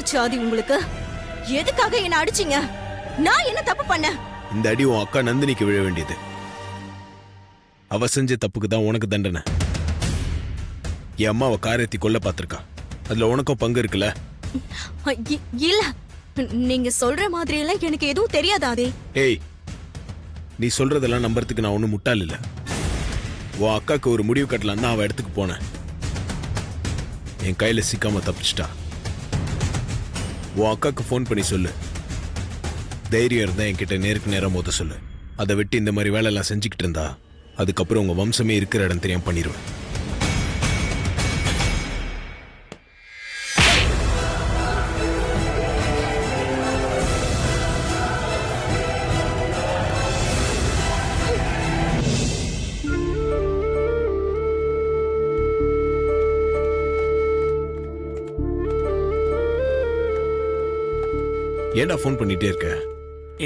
போச்சு ஆதி உங்களுக்கு? எதுக்காக என்ன அடிச்சீங்க? நான் என்ன தப்பு பண்ண? இந்த அடி உன் அக்கா நந்தினிக்கு விழ வேண்டியது. அவ செஞ்ச தப்புக்கு தான் உனக்கு தண்டனை. என் அம்மாவை காரியத்தை கொல்ல பார்த்திருக்கா. அதுல உனக்கும் பங்கு இருக்குல்ல? இல்ல, நீங்க சொல்ற மாதிரி எல்லாம் எனக்கு எதுவும் தெரியாது ஆதி. ஏய், நீ சொல்றதெல்லாம் நம்புறதுக்கு நான் ஒன்னும் முட்டாள் இல்ல. உன் அக்காக்கு ஒரு முடிவு கட்டலாம் தான் அவ இடத்துக்கு போனேன். என் கையில சிக்காம தப்பிச்சிட்டா. உன் அக்காக்கு ஃபோன் பண்ணி சொல்லு. தைரியம் இருந்தா என்கிட்ட நேருக்கு நேரம் மோத சொல்லு. அதை விட்டு இந்த மாதிரி வேலை எல்லாம் செஞ்சுக்கிட்டு இருந்தா அதுக்கப்புறம் உங்க வம்சமே இருக்கிற இடம் தெரியாம பண்ணிடுவேன். ஏன்டா ஃபோன் பண்ணிட்டே இருக்க?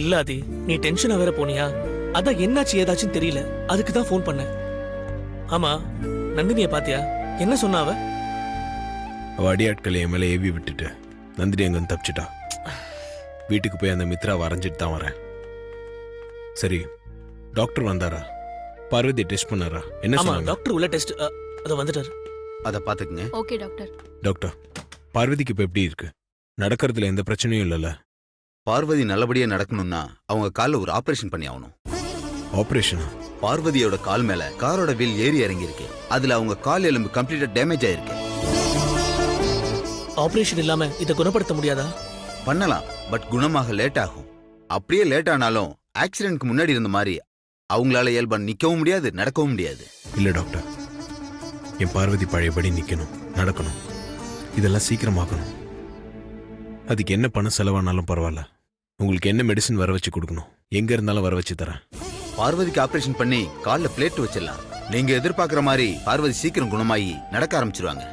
இல்ல ஆதி, நீ டென்ஷனா வேற போனியா? அதான் என்னாச்சு ஏதாச்சும் தெரியல, அதுக்கு தான் ஃபோன் பண்ணேன். ஆமா, நந்தினிய பாத்தியா? என்ன சொன்னா அவ? அவ அடியாட்களை என் மேல ஏவி விட்டுட்டு நந்தினி அங்க தப்பிச்சிட்டா. வீட்டுக்கு போய் அந்த மித்ரா வரைஞ்சிட்டு தான் வரேன். சரி, டாக்டர் வந்தாரா? பார்வதி டெஸ்ட் பண்ணாரா? என்ன சொன்னாங்க? டாக்டர் உள்ள டெஸ்ட் அத வந்துட்டாரு. அத பாத்துக்குங்க. Okay doctor. டாக்டர், பார்வதிக்கு இப்ப எப்படி இருக்கு? நடக்கிறதுல எந்த பிரச்சனையும் இல்லைல்ல? பார்வதி நல்லபடியா நடக்கணும்னா அவங்க கால்ல ஒரு ஆபரேஷன் பண்ணி ஆகணும். ஆபரேஷனா? பார்வதியோட கால் மேல காரோட வீல் ஏறி இறங்கி இருக்கு. அதுல அவங்க கால் எலும்பு கம்ப்ளீட்டா டேமேஜ் ஆயிருக்கு. ஆபரேஷன் இல்லாம இத குணப்படுத்த முடியாதா? பண்ணலாம், பட் குணமாக லேட் ஆகும். அப்படியே லேட் ஆனாலும் ஆக்சிடென்ட்க்கு முன்னாடி இருந்த மாதிரி அவங்களால இயல்பா நிக்கவும் முடியாது, நடக்கவும் முடியாது. இல்ல டாக்டர், என் பார்வதி பழையபடி நிக்கணும், நடக்கணும். இதெல்லாம் சீக்கிரமாக்கணும். அதுக்கு என்ன பணம் செலவானாலும் பரவாயில்ல. உங்களுக்கு என்ன மெடிசன் வர வச்சு கொடுக்கணும், எங்க இருந்தாலும் வர வச்சு தரேன். பார்வதிக்கு ஆபரேஷன் பண்ணி கால்ல பிளேட் வச்சிடலாம். நீங்க எதிர்பார்க்கிற மாதிரி பார்வதி சீக்கிரம் குணமாகி நடக்க ஆரம்பிச்சிருவாங்க.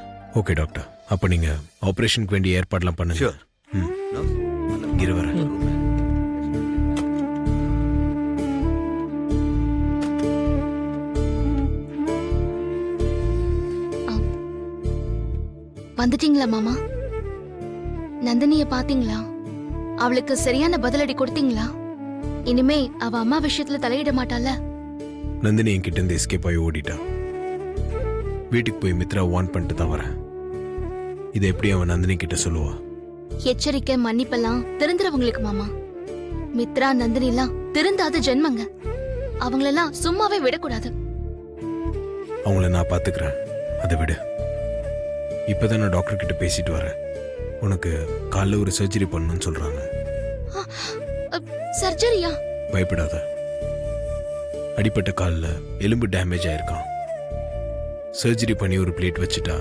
ஓகே டாக்டர், அப்ப நீங்க ஆபரேஷனுக்கு வேண்டிய ஏற்பாடுலாம் பண்ணுங்க. ஷூர். இரு வரேன். வந்துட்டீங்களா மாமா? நந்தினிய பாத்தீங்களா? அவளுக்கு சரியான பதிலடி கொடுத்தீங்களா? இனிமே அவ அம்மா விஷயத்துல தலையிட மாட்டால? நந்தினி என்கிட்ட இருந்து எஸ்கேப் ஆகி ஓடிட்டா. வீட்டுக்கு போய் மித்ரா வார்ன் பண்ணிட்டு தான் வரேன். இதை எப்படி அவன் நந்தினி கிட்ட சொல்லுவா? எச்சரிக்கை மன்னிப்பெல்லாம் திருந்துறவங்களுக்கு மாமா. மித்ரா நந்தினி எல்லாம் திருந்தாத ஜென்மங்க. அவங்களெல்லாம் சும்மாவே விடக்கூடாது. அவங்கள நான் பாத்துக்கிறேன், அதை விடு. இப்பதான் நான் டாக்டர் கிட்ட பேசிட்டு வரேன். உனக்கு காலில் ஒரு சர்ஜரி பண்ணணும்னு சொல்றாங்க. சர்ஜரியா? பயப்படாத. அடிப்பட்ட காலில் எலும்பு டேமேஜ் ஆயிருக்கான். சர்ஜரி பண்ணி ஒரு பிளேட் வச்சுட்டா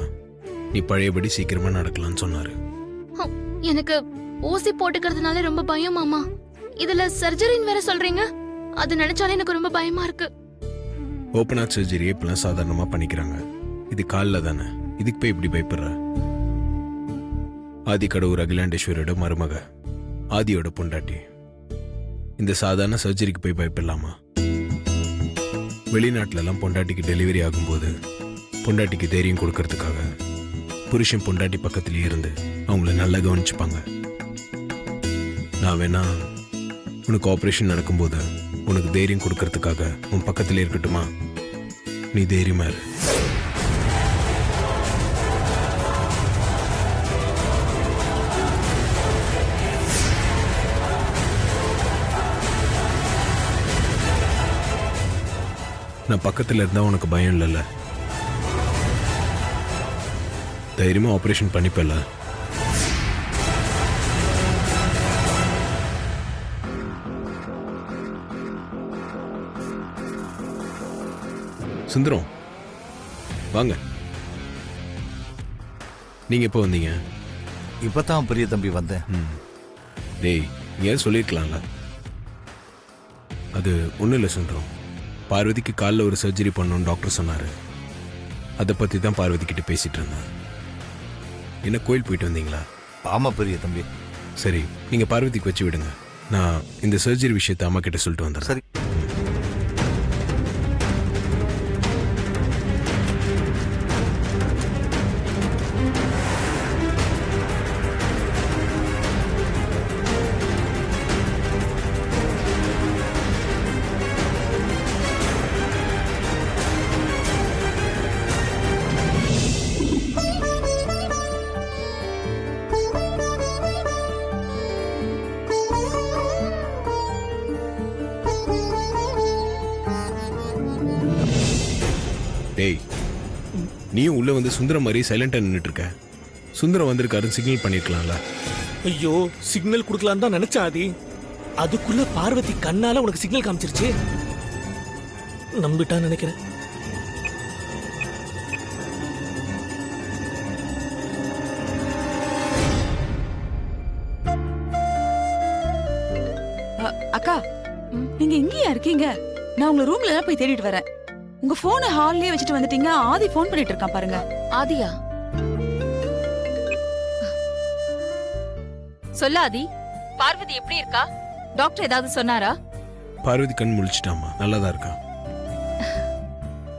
நீ பழையபடி சீக்கிரமா நடக்கலாம்னு சொன்னாரு. எனக்கு ஊசி போட்டுக்கிறதுனால ரொம்ப பயம் மாமா. இதுல சர்ஜரின்னு வேற சொல்றீங்க. அது நினைச்சாலே எனக்கு ரொம்ப பயமா இருக்கு. ஓபன் ஹார்ட் சர்ஜரியை இப்பெல்லாம் சாதாரணமா பண்ணிக்கிறாங்க. இது காலில் தானே, இதுக்கு போய் இப்படி பயப்படுற? ஆதி கடவுர் அகிலாண்டேஸ்வரோட மருமக, ஆதியோட பொண்டாட்டி. இந்த சாதாரண சர்ஜரிக்கு போய் பயப்படலாமா? வெளிநாட்டுல எல்லாம் பொண்டாட்டிக்கு டெலிவரி ஆகும்போது பொண்டாட்டிக்கு தைரியம் கொடுக்கறதுக்காக புருஷன் பொண்டாட்டி பக்கத்திலேயே இருந்து அவங்கள நல்லா கவனிச்சுப்பாங்க. நான் வேணா உனக்கு ஆபரேஷன் நடக்கும்போது உனக்கு தைரியம் கொடுக்கறதுக்காக உன் பக்கத்திலே இருக்கட்டுமா? நீ தைரியமா இரு. நான் பக்கத்தில் இருந்தா உனக்கு பயம் இல்லைல்ல? தைரியமா ஆபரேஷன் பண்ணிப்பல. சுந்தரம் வாங்க. நீங்க எப்போ வந்தீங்க? இப்பதான் பெரிய தம்பி வந்தேன். டேய், ஏன் சொல்லிருக்கலாம்ல? அது ஒன்றும் இல்லை சுந்தரம். பார்வதிக்கு காலில் ஒரு சர்ஜரி பண்ணணும்னு டாக்டர் சொன்னார். அதை பற்றி தான் பார்வதி கிட்ட பேசிட்டு இருந்தேன். என்ன கோயில் போயிட்டு வந்தீங்களா? ஆமா பெரிய தம்பி. சரி, நீங்கள் பார்வதிக்கு வச்சு விடுங்க. நான் இந்த சர்ஜரி விஷயத்தை அம்மா கிட்ட சொல்லிட்டு வந்துடுறேன். சரி. நீயும் உள்ள வந்து சுந்தரம் மாதிரி சைலண்டா நின்னுட்டு இருக்க. சுந்தரம் வந்திருக்காருன்னு சிக்னல் பண்ணிருக்கலாம்ல. ஐயோ சிக்னல் கொடுக்கலான்னு தான் நினைச்சா ஆதி. அதுக்குள்ள பார்வதி கண்ணால உனக்கு சிக்னல் காமிச்சிருச்சு. நம்பிட்டான்னு நினைக்கிறேன். அக்கா நீங்க எங்கயா இருக்கீங்க? நான் உங்க ரூம்ல எல்லாம் போய் தேடிட்டு வரேன். உங்க போனை ஹால்லயே வச்சுட்டு வந்துட்டீங்க. ஆதி போன் பண்ணிட்டு இருக்கான் பாருங்க. ஆதியா? சொல்ல ஆதி, பார்வதி எப்படி இருக்கா? டாக்டர் ஏதாவது சொன்னாரா? பார்வதி கண் முழிச்சிட்டாமா, நல்லாதான் இருக்கா.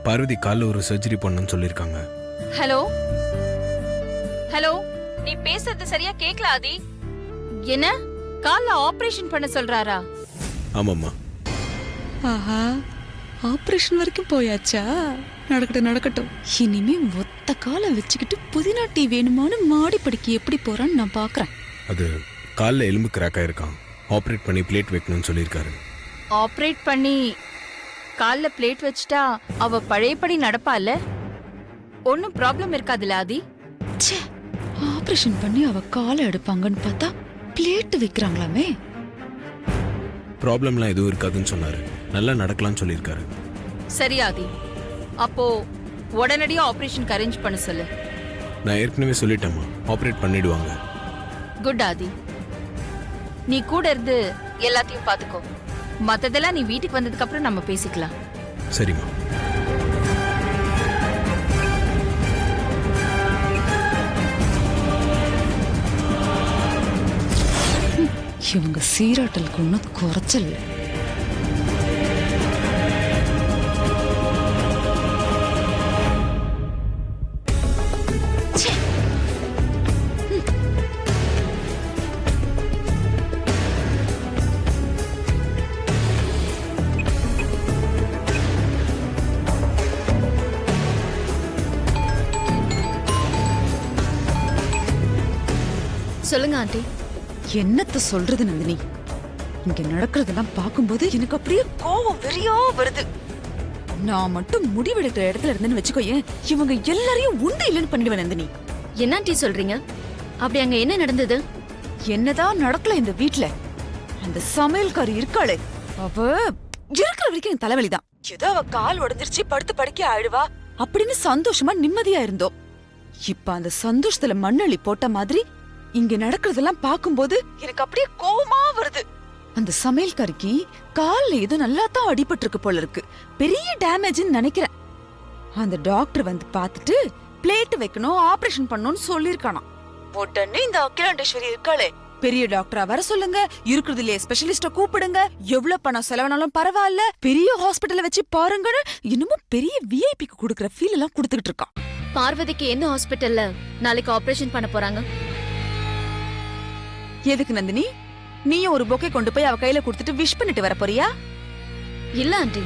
பார்வதி கால்ல ஒரு சர்ஜரி பண்ணணும்னு சொல்லிருக்காங்க. ஹலோ ஹலோ, நீ பேசுறது சரியா கேக்கல ஆதி. என்ன கால்ல ஆபரேஷன் பண்ண சொல்றாரா? ஆமாம்மா. ஆஹா, ஆபரேஷன் வரைக்கும் போயாச்சா? நடக்கட்டும் நடக்கட்டும். இனிமே ஒத்த காலை வச்சுக்கிட்டு புதினா டீ வேணுமான்னு மாடி படிக்க எப்படி போறான்னு நான் பாக்குறேன். அது கால்ல எலும்பு கிராக் ஆயிருக்கான். ஆப்ரேட் பண்ணி பிளேட் வைக்கணும்னு சொல்லியிருக்காரு. ஆபரேட் பண்ணி கால்ல பிளேட் வச்சுட்டா அவ பழையபடி நடப்பால? ஒன்னும் ப்ராப்ளம் இருக்காதுல்ல ஆதி? ச்சே, ஆபரேஷன் பண்ணி அவ காலை எடுப்பாங்கன்னு பார்த்தா பிளேட் வைக்கிறாங்களாமே. ப்ராப்ளம்லாம் எதுவும் இருக்காதுன்னு சொன்னாரு. நல்லா நடக்கலாம்னு சொல்லியிருக்காரு. சரி ஆதி, அப்போ உடனடியா ஆபரேஷன் அரேஞ்ச் பண்ண சொல்லு. நான் ஏற்கனவே சொல்லிட்டேம்மா, ஆப்ரேட் பண்ணிடுவாங்க. குட் ஆதி, நீ கூட இருந்து எல்லாத்தையும் பாத்துக்கோ. மத்ததெல்லாம் நீ வீட்டுக்கு வந்ததுக்கு அப்புறம் நம்ம பேசிக்கலாம். சரிம்மா. இவங்க சீராட்டலுக்கு ஒன்னும் குறைச்சல். சொல்லுங்க ஆண்டி. என்னத்த சொல்றது நந்தினி, இங்க நடக்கிறதெல்லாம் பார்க்கும்போது எனக்கு அப்படியே கோவம் வெறியா வருது. நான் மட்டும் முடிவெடுக்கிற இடத்துல இருந்தேன்னு வச்சுக்கோயேன், இவங்க எல்லாரையும் உண்டு இல்லைன்னு பண்ணிடுவேன் நந்தினி. என்ன ஆண்டி சொல்றீங்க? அப்படி அங்க என்ன நடந்தது? என்னதான் நடக்கல இந்த வீட்ல, அந்த சமையல்காரி இருக்காளே, அவ இருக்கிற வரைக்கும் என் தலைவலிதான். ஏதோ அவ கால் உடைஞ்சிருச்சு, படுத்து படுக்க ஆயிடுவா அப்படின்னு சந்தோஷமா நிம்மதியா இருந்தோம். இப்ப அந்த சந்தோஷத்துல மண்ணள்ளி போட்ட மாதிரி இங்க நடக்கிறதெல்லாம் பார்க்கும்போது எனக்கு அப்படியே கோவமா வருது. அந்த சமையல்காரிக்கு கால்ல ஏதோ நல்லா தான் அடிபட்டு இருக்கு போல இருக்கு. பெரிய டேமேஜ்னு நினைக்கிறேன். அந்த டாக்டர் வந்து பார்த்துட்டு பிளேட் வைக்கணும், ஆபரேஷன் பண்ணணும்னு சொல்லிருக்கானா. உடனே இந்த அகிலாண்டேஸ்வரி இருக்காளே, பெரிய டாக்டரா வர சொல்லுங்க, இருக்கிறதுலயே ஸ்பெஷலிஸ்ட கூப்பிடுங்க, எவ்வளவு பணம் செலவானாலும் பரவாயில்ல, பெரிய ஹாஸ்பிட்டல்ல வச்சு பாருங்கன்னு இன்னமும் பெரிய விஐபிக்கு கொடுக்கற ஃபீல் எல்லாம் கொடுத்துக்கிட்டு இருக்கான். பார்வதிக்கு எந்த ஹாஸ்பிட்டல்ல நாளைக்கு ஆபரேஷன் பண்ண போறாங்க? எதுக்கு நந்தினி, நீயும் ஒரு பொக்கே கொண்டு போய் அவ கையில கொடுத்துட்டு விஷ் பண்ணிட்டு வர போறியா? இல்ல ஆண்டி,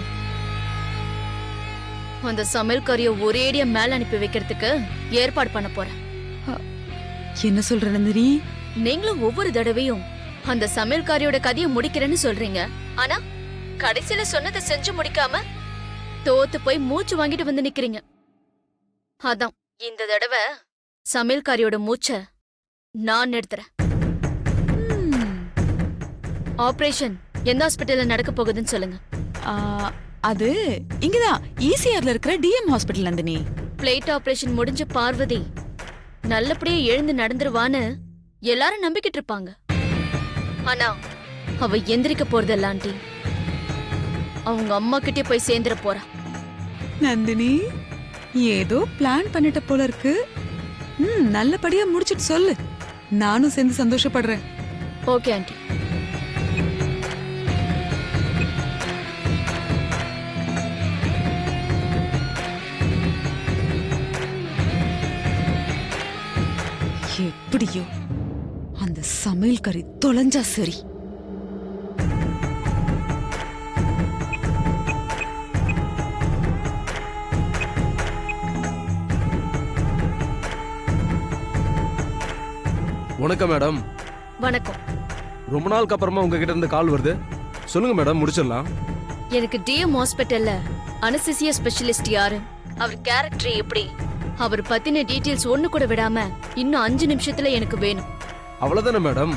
அந்த சமையல்காரிய ஒரேடியா மேல அனுப்பி வைக்கிறதுக்கு ஏற்பாடு பண்ண போறேன். என்ன சொல்ற நந்தினி? நீங்களும் ஒவ்வொரு தடவையும் அந்த சமையல்காரியோட கதையை முடிக்கிறேன்னு சொல்றீங்க. ஆனா கடைசியில சொன்னதை செஞ்சு முடிக்காம தோத்து போய் மூச்சு வாங்கிட்டு வந்து நிக்கிறீங்க. அதான் இந்த தடவை சமையல்காரியோட மூச்ச நான் நிறுத்துறேன். ஆபரேஷன் எந்த ஹாஸ்பிட்டல்ல நடக்க போகுதுன்னு சொல்லுங்க. அது இங்கதான் ஈசிஆர்ல இருக்கிற TM hospital Nandhini. Blade operation முடிஞ்ச பார்வதி நல்லபடியா எழுந்து நடந்துருவான்னு எல்லாரும் நம்பிக்கிட்டு இருப்பாங்க. ஆனா அவ எந்திரிக்க போறதில்ல ஆண்டி. அவங்க அம்மா கிட்டே போய் சேர்ந்துட போறா. நந்தினி, ஏதோ பிளான் பண்ணிட்ட போல இருக்கு. நல்லபடியா முடிச்சிட்டு சொல்லு, நானும் சேர்ந்து சந்தோஷப்படுறேன். Okay aunty. எப்படியோ அந்த சமையல்காரி தொலைஞ்சா சரி. வணக்கம் மேடம். வணக்கம். ரொம்ப நாளுக்கு அப்புறமா உங்ககிட்ட இருந்து கால் வருது. சொல்லுங்க மேடம், முடிச்சிடலாம். எனக்கு டிஎம் ஹாஸ்பிட்டல்ல அனஸ்தீசியா ஸ்பெஷலிஸ்ட் யாரு, அவர் கேரக்டர் எப்படி, அவர் பத்தின டீடைல்ஸ் ஒண்ணு கூட விடாம இன்னும் 5 நிமிஷத்துல எனக்கு வேணும். அவ்வளவுதானே மேடம்?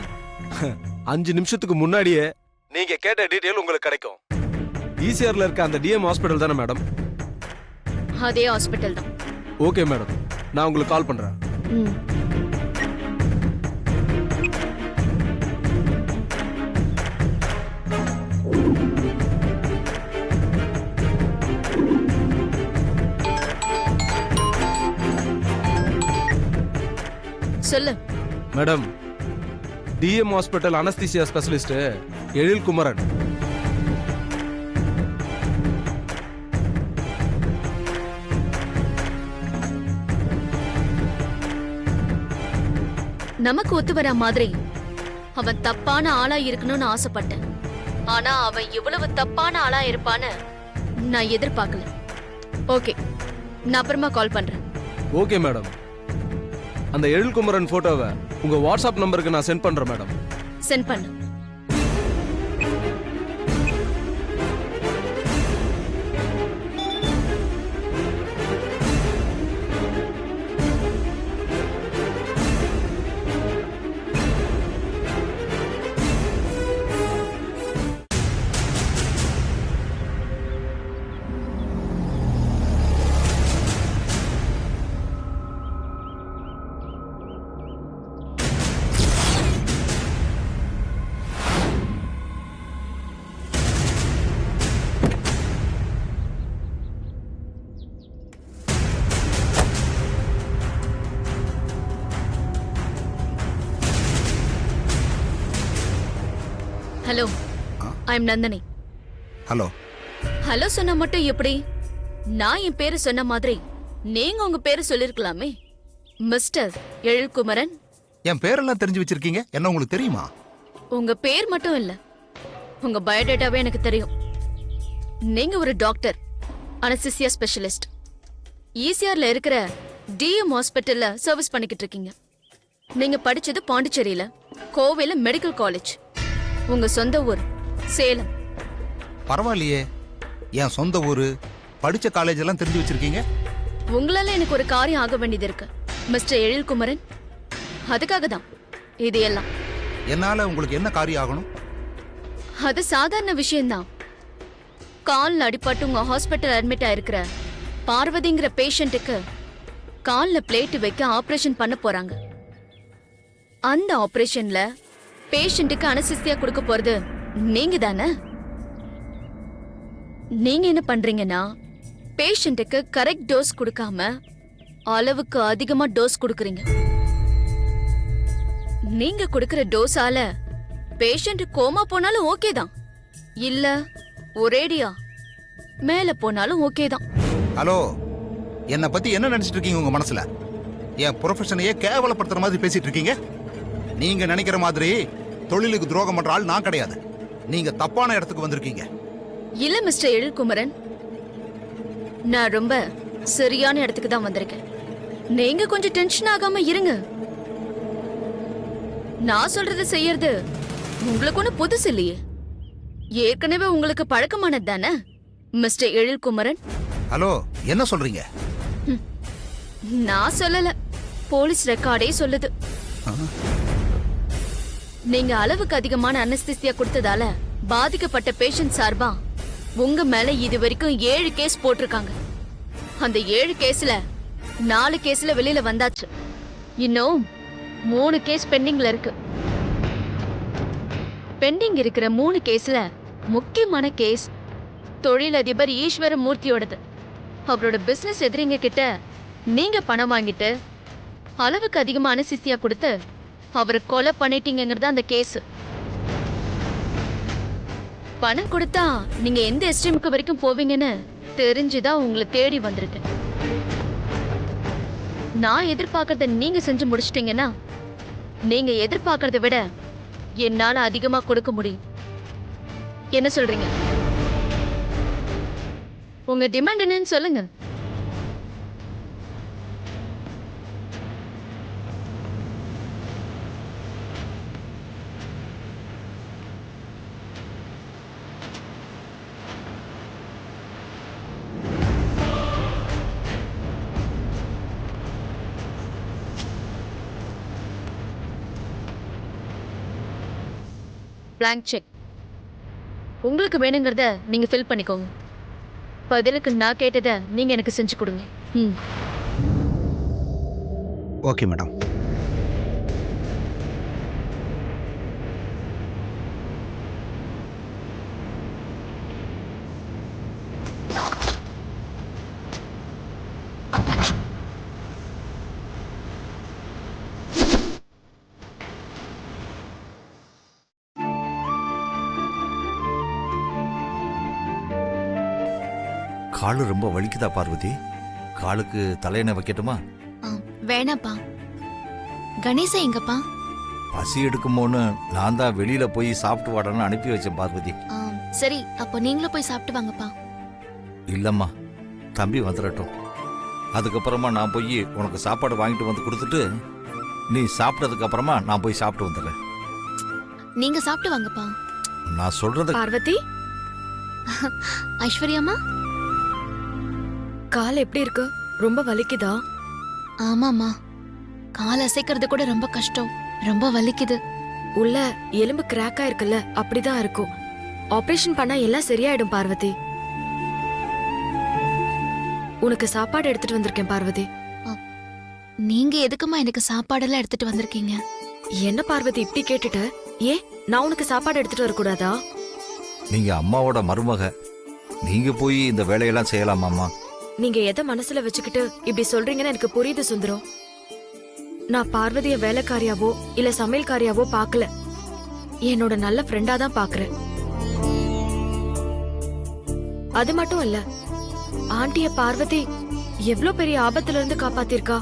5 நிமிஷத்துக்கு முன்னாடியே நீங்க கேட்ட டீடைல் உங்களுக்கு கிடைக்கும். ஈசிஆர்ல இருக்க அந்த டிஎம் ஹாஸ்பிடல் தானே மேடம்? அதே ஹாஸ்பிட்டல் தான். ஓகே மேடம், நான் உங்களுக்கு கால் பண்றேன். ம். சொல்லு. Madam, TM hospital anaesthesia specialist Ezhil Kumaran. நமக்கு ஒத்து வர மாதிரி அவன் தப்பான ஆளா இருக்கணும்னு ஆசைப்பட்டேன். ஆனா அவன் இவ்வளவு தப்பான ஆளா இருப்பான்னு நான் எதிர்பார்க்கல. ஓகே, நான் அப்புறமா கால் பண்றேன். ஓகே மேடம், அந்த எழில் குமரன் போட்டோவை உங்க வாட்ஸ்அப் நம்பருக்கு நான் சென்ட் பண்றேன் மேடம். சென்ட் பண்ணு. Hello, I am Nandini. Hello. Hello சொன்னா மட்டும் எப்படி? நான் என் பேரு சொன்ன மாதிரி நீங்க உங்க பேரு சொல்லிருக்கலாமே. மிஸ்டர் எழில்குமரன். என் பேரெல்லாம் தெரிஞ்சு வச்சிருக்கீங்க, என்ன உங்களுக்கு தெரியுமா? உங்க பேர் மட்டும் இல்ல, உங்க பயோடேட்டாவே எனக்கு தெரியும். நீங்க ஒரு டாக்டர், அனஸ்தீசியா ஸ்பெஷலிஸ்ட். ஈசிஆர்ல இருக்கிற டிஎம் ஹாஸ்பிட்டல்ல சர்வீஸ் பண்ணிக்கிட்டு இருக்கீங்க. நீங்க படிச்சது பாண்டிச்சேரியில, கோவையில மெடிக்கல் காலேஜ். உங்க சொந்த ஊர் சேலம். பரவாயில்லையே, என் சொந்த ஊரு, படிச்ச காலேஜ் எல்லாம் தெரிஞ்சு வச்சிருக்கீங்க. உங்களால எனக்கு ஒரு காரியம் ஆக வேண்டியது இருக்கு மிஸ்டர் எழில்குமரன். அதுக்காக தான் இது எல்லாம். என்னால உங்களுக்கு என்ன காரியம் ஆகணும்? அது சாதாரண விஷயம்தான். கால்ல அடிபட்டு உங்க ஹாஸ்பிட்டல் அட்மிட் ஆயிருக்கிற பார்வதிங்கிற பேஷண்ட்டுக்கு கால்ல பிளேட் வைக்க ஆபரேஷன் பண்ண போறாங்க. அந்த ஆபரேஷன்ல பேஷண்ட்டுக்கு அனஸ்தீசியா கொடுக்க போறது நீங்க தானே? நீங்க என்ன பண்றீங்கன்னா, பேஷண்ட்டுக்கு கரெக்ட் டோஸ் கொடுக்காம அளவுக்கு அதிகமா டோஸ் கொடுக்கறீங்க. நீங்க கொடுக்கற டோஸால பேஷண்ட் கோமா போனாலும் ஓகே தான், இல்ல ஒரேடியா மேல போனாலும் ஓகே தான். ஹலோ, என்னை பத்தி என்ன நினைச்சிட்டு இருக்கீங்க உங்க மனசுல? என் ப்ரொஃபஷனையே கேவலப்படுத்துற மாதிரி பேசிட்டு இருக்கீங்க. நீங்க நினைக்கிற மாதிரி தொழிலுக்கு துரோகம் பண்ற ஆள் நான் கிடையாது. நீங்க தப்பான இடத்துக்கு வந்திருக்கீங்க. இல்ல மிஸ்டர் எழில்குமரன், நான் ரொம்ப சரியான இடத்துக்கு தான் வந்திருக்கேன். நீங்க கொஞ்சம் டென்ஷன் ஆகாம இருங்க. நான் சொல்றத செய்யறது உங்களுக்கு ஒண்ணு புதுசு இல்லையே, ஏற்கனவே உங்களுக்கு பழக்கமானது தானே மிஸ்டர் எழில்குமரன். ஹலோ, என்ன சொல்றீங்க? நான் சொல்லல, போலீஸ் ரெக்கார்டே சொல்லுது. நீங்க அளவுக்கு அதிகமான அனஸ்தீசியா கொடுத்ததால பாதிக்கப்பட்ட பேஷண்ட் சார்பா உங்க மேல இது வரைக்கும் 7 கேஸ் போட்டிருக்காங்க. அந்த 7 கேஸ்ல 4 கேஸ்ல வெளியில வந்தாச்சு. இன்னும் 3 கேஸ் பெண்டிங்ல இருக்கு. பெண்டிங் இருக்கிற 3 கேஸ்ல முக்கியமான கேஸ் தொழிலதிபர் ஈஸ்வர மூர்த்தியோடது. அவரோட பிசினஸ் எதிரிங்க கிட்ட நீங்க பணம் வாங்கிட்டு அளவுக்கு அதிகமா அனஸ்தீசியா கொடுத்து அவரை கொலை பண்ணிட்டீங்கிறது அந்த கேஸ். பணம் கொடுத்தா நீங்க எந்த எஸ்ட்ரீமுக்கு வரைக்கும் போவீங்கன்னு தெரிஞ்சுதான் உங்களை தேடி வந்திருக்கேன். நான் எதிர்பார்க்கறத நீங்க செஞ்சு முடிச்சிட்டீங்கன்னா நீங்க எதிர்பார்க்கறத விட என்னால அதிகமா கொடுக்க முடியும். என்ன சொல்றீங்க? உங்க டிமாண்ட் என்னன்னு சொல்லுங்க. blank check. உங்களுக்கு வேணுங்கிறத நீங்க ஃபில் பண்ணிக்கோங்க. பதிலுக்கு நான் கேட்டதை நீங்க எனக்கு செஞ்சு கொடுங்க. ம். Okay madam. காலு ரொம்ப வலிக்குதா பார்வதி? காலுக்கு தலையணை வைக்கட்டுமா? வேணாப்பா. கணேசா எங்கப்பா? பசி எடுக்குமோன்னு நான் தான் வெளியில போய் சாப்பிட்டு வாடன்னு அனுப்பி வச்சேன் பார்வதி. சரி, அப்போ நீங்களும் போய் சாப்பிட்டு வாங்கப்பா. இல்லம்மா, தம்பி வந்துடட்டும். அதுக்கப்புறமா நான் போய் உனக்கு சாப்பாடு வாங்கிட்டு வந்து கொடுத்துட்டு நீ சாப்பிட்டதுக்கு அப்புறமா நான் போய் சாப்பிட்டு வந்துடுறேன். நீங்க சாப்பிட்டு வாங்கப்பா. நான் சொல்றத பார்வதி, ஐஸ்வர்யாமா, கால் எப்படி இருக்கு? ரொம்ப வலிக்குதா? ஆமாமா, கால் அசைக்கிறது கூட ரொம்ப கஷ்டம். ரொம்ப வலிக்குது. உள்ள எலும்பு கிராக் ஆயிருக்குல்ல, அப்படிதான் இருக்கும். ஆபரேஷன் பண்ணா எல்லாம் சரியாயிடும் பார்வதி. உனக்கு சாப்பாடு எடுத்துட்டு வந்திருக்கேன் பார்வதி. நீங்க எதுக்குமா எனக்கு சாப்பாடெல்லாம் எடுத்துட்டு வந்திருக்கீங்க? என்ன பார்வதி இப்படி கேட்டுட்ட? ஏன் நான் உனக்கு சாப்பாடு எடுத்துட்டு வரக்கூடாதா? நீங்க அம்மாவோட மருமக, நீங்க போய் இந்த வேலையெல்லாம் செய்யலாமாம்மா? நீங்க எதை மனசுல வச்சுக்கிட்டு இப்படி சொல்றீங்கன்னு எனக்கு புரியுது சுந்தரம். நான் பார்வதிய வேலைக்காரியாவோ இல்ல சமையல்காரியாவோ பார்க்கல. என்னோட நல்ல ஃப்ரெண்டா தான் பாக்குறேன். அது மட்டும் இல்ல, ஆண்டிய பார்வதி எவ்ளோ பெரிய ஆபத்துல இருந்து காப்பாத்திருக்கா.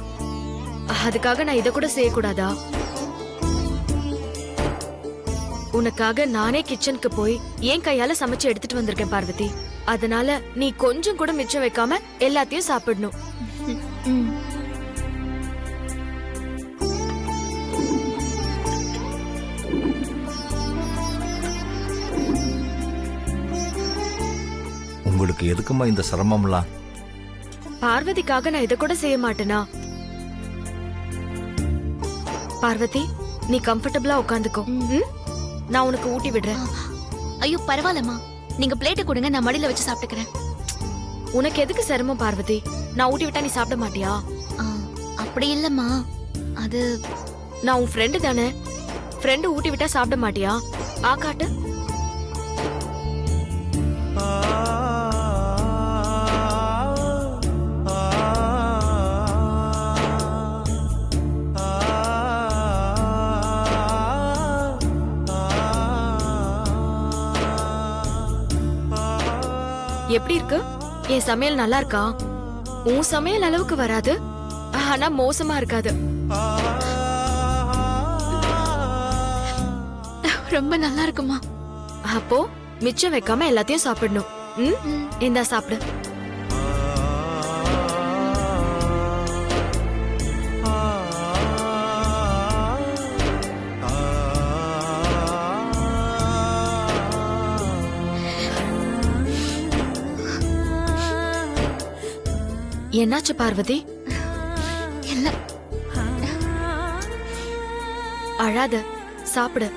அதுக்காக நான் இத கூட செய்யக்கூடாதா? உனக்காக நானே கிச்சனுக்கு போய் என் கையால சமைச்சு எடுத்துட்டு வந்திருக்கேன் பார்வதி. அதனால நீ கொஞ்சம் கூட மிச்சம் வைக்காம எல்லாத்தையும் சாப்பிடணும். உங்களுக்கு எதுக்குமா இந்த சிரமம்லாம்? பார்வதிக்காக நான் இத கூட செய்ய மாட்டேனா? பார்வதி, நீ கம்ஃபர்டபிளா உட்காந்துக்கோ. நான் உனக்கு ஊட்டி விடுறேன். ஐயோ பரவாயில்லம்மா, நீங்க பிளேட்டை கொடுங்க, நான் மடியில வச்சு சாப்பிட்டுக்கிறேன். உனக்கு எதுக்கு சிரமம் பார்வதி? நான் ஊட்டி விட்டா நீ சாப்பிட மாட்டியா? அப்படி இல்லம்மா, அது நான் உன் ஃப்ரெண்டு தானே. ஃப்ரெண்டு ஊட்டி விட்டா சாப்பிட மாட்டியா? காட்டு. எப்படி இருக்கு? என் சமையல் நல்லா இருக்கா? உன் சமையல் அளவுக்கு வராது, ஆனா மோசமா இருக்காது. ரொம்ப நல்லா இருக்குமா? அப்போ மிச்சம் வைக்காம எல்லாத்தையும் சாப்பிடணும். இந்தா சாப்பிடு. என்னாச்சு பார்வதி? இல்ல, அழாத, சாப்பிடு.